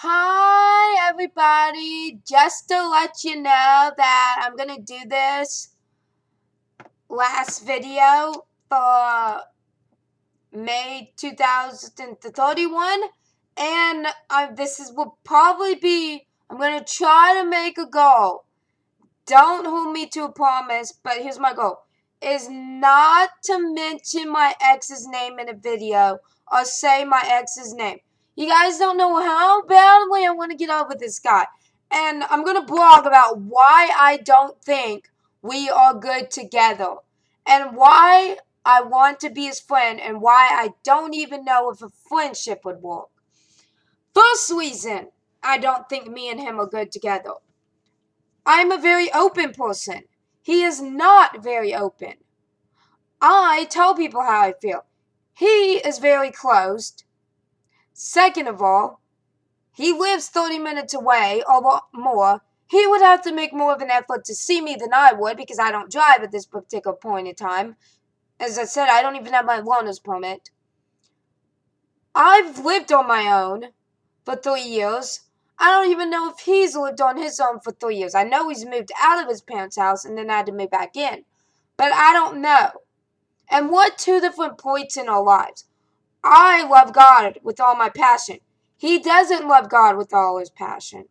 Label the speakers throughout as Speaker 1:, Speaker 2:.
Speaker 1: Hi, everybody. Just to let you know that I'm going to do this last video for May 2031. And will probably be, I'm going to try to make a goal. Don't hold me to a promise, but here's my goal. Is not to mention my ex's name in a video or say my ex's name. You guys don't know how badly I want to get over this guy. And I'm going to blog about why I don't think we are good together. And why I want to be his friend and why I don't even know if a friendship would work. First reason I don't think me and him are good together. I'm a very open person. He is not very open. I tell people how I feel. He is very closed. Second of all, he lives 30 minutes away or more. He would have to make more of an effort to see me than I would because I don't drive at this particular point in time. As I said, I don't even have my learner's permit. I've lived on my own for 3 years. I don't even know if he's lived on his own for 3 years. I know he's moved out of his parents' house and then had to move back in. But I don't know. And we're two different points in our lives. I love God with all my passion. He doesn't love God with all his passion.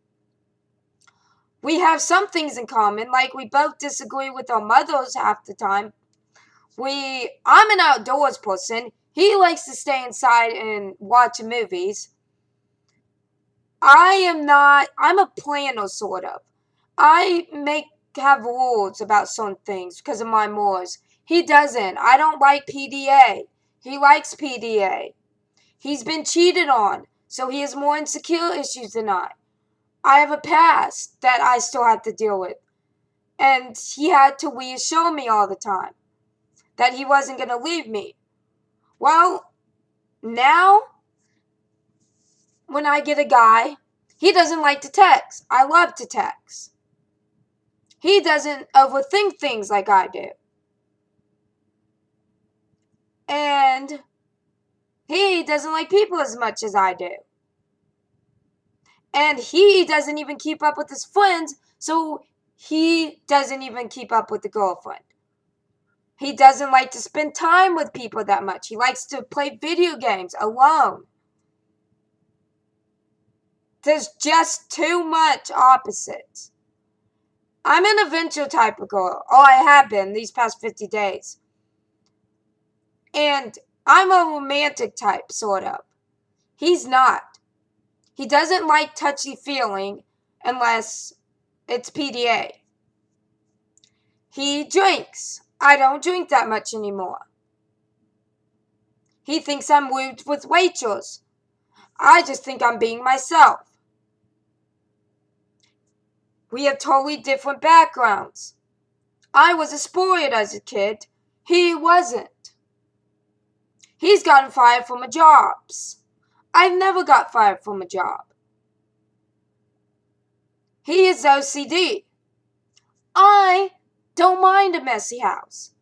Speaker 1: We have some things in common, like we both disagree with our mothers half the time. I'm an outdoors person. He likes to stay inside and watch movies. I'm a planner, sort of. Have rules about some things because of my mores. He doesn't. I don't like PDA. He likes PDA. He's been cheated on, so he has more insecure issues than I. I have a past that I still have to deal with. And he had to reassure me all the time that he wasn't going to leave me. Well, now, when I get a guy, he doesn't like to text. I love to text. He doesn't overthink things like I do. And he doesn't like people as much as I do. And he doesn't even keep up with his friends, so he doesn't even keep up with the girlfriend. He doesn't like to spend time with people that much. He likes to play video games alone. There's just too much opposites. I'm an adventure type of girl. Oh, I have been these past 50 days. And I'm a romantic type, sort of. He's not. He doesn't like touchy-feeling unless it's PDA. He drinks. I don't drink that much anymore. He thinks I'm rude with waitrels. I just think I'm being myself. We have totally different backgrounds. I was a spoiled as a kid. He wasn't. He's gotten fired from jobs. I've never got fired from a job. He is OCD. I don't mind a messy house.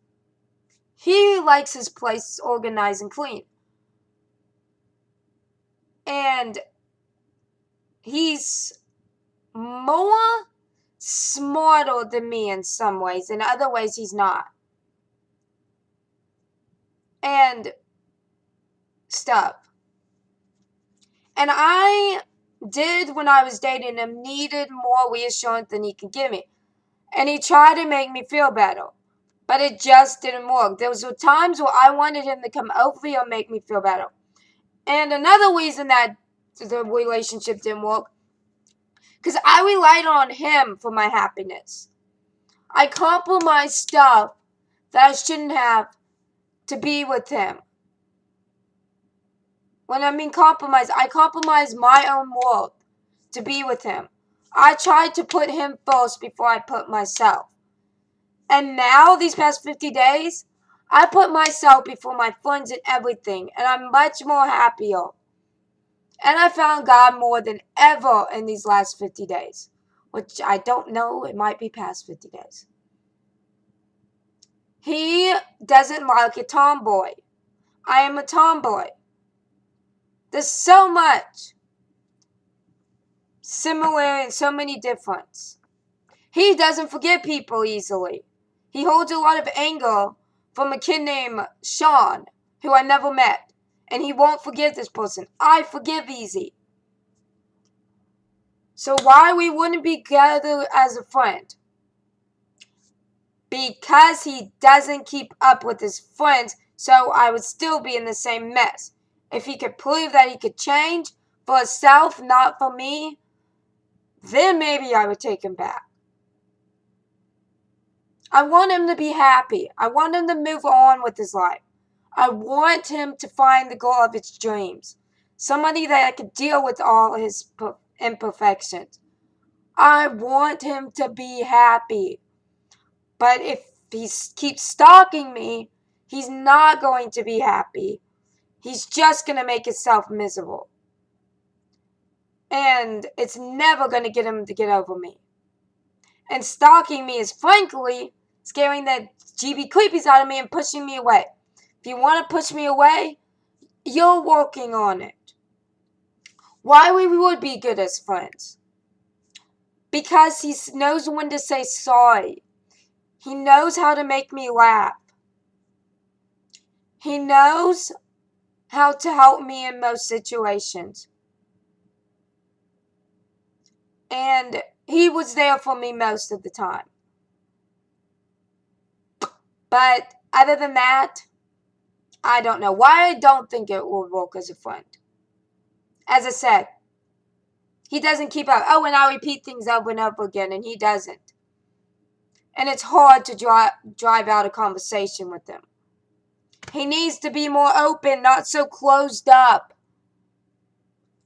Speaker 1: He likes his place organized and clean. And he's more smarter than me in some ways. In other ways, he's not. And stuff. And I did, when I was dating him, needed more reassurance than he could give me. And he tried to make me feel better. But it just didn't work. There was times where I wanted him to come over here and make me feel better. And another reason that the relationship didn't work, because I relied on him for my happiness. I compromised stuff that I shouldn't have to be with him. When I mean compromise, I compromised my own world to be with him. I tried to put him first before I put myself. And now, these past 50 days, I put myself before my friends and everything, and I'm much more happier. And I found God more than ever in these last 50 days, which I don't know, it might be past 50 days. He doesn't like a tomboy. I am a tomboy. There's so much similar in so many difference. He doesn't forget people easily. He holds a lot of anger from a kid named Sean, who I never met. And he won't forgive this person. I forgive easy. So why we wouldn't be together as a friend? Because he doesn't keep up with his friends, so I would still be in the same mess. If he could prove that he could change for himself, not for me, then maybe I would take him back. I want him to be happy. I want him to move on with his life. I want him to find the girl of his dreams. Somebody that could deal with all his imperfections. I want him to be happy. But if he keeps stalking me, he's not going to be happy. He's just going to make himself miserable. And it's never going to get him to get over me. And stalking me is frankly scaring the GB creepies out of me and pushing me away. If you want to push me away, you're working on it. Why we would be good as friends? Because he knows when to say sorry. He knows how to make me laugh. He knows how to help me in most situations. And he was there for me most of the time. But other than that, I don't know. Why I don't think it will work as a friend. As I said, he doesn't keep up. Oh, and I repeat things over and over again, and he doesn't. And it's hard to drive out a conversation with him. He needs to be more open, not so closed up.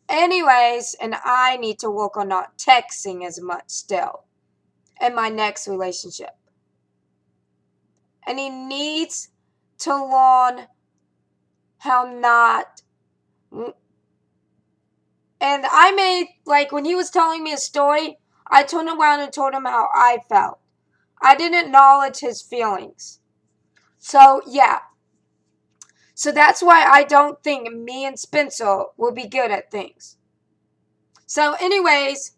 Speaker 1: Anyways, and I need to work on not texting as much still in my next relationship. And he needs to learn how not. And I made, like, when he was telling me a story, I turned around and told him how I felt. I didn't acknowledge his feelings. So, yeah. So that's why I don't think me and Spencer will be good at things. So, anyways,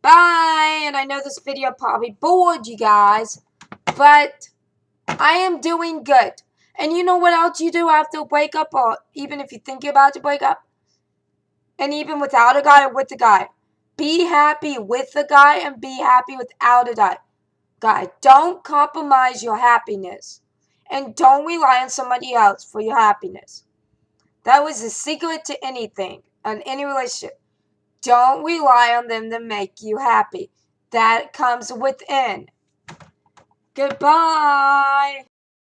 Speaker 1: bye. And I know this video probably bored you guys, but I am doing good. And you know what else you do after a breakup, or even if you think you're about to break up? And even without a guy or with a guy. Be happy with the guy and be happy without a guy. Don't compromise your happiness. And don't rely on somebody else for your happiness. That was the secret to anything, in any relationship. Don't rely on them to make you happy. That comes within. Goodbye.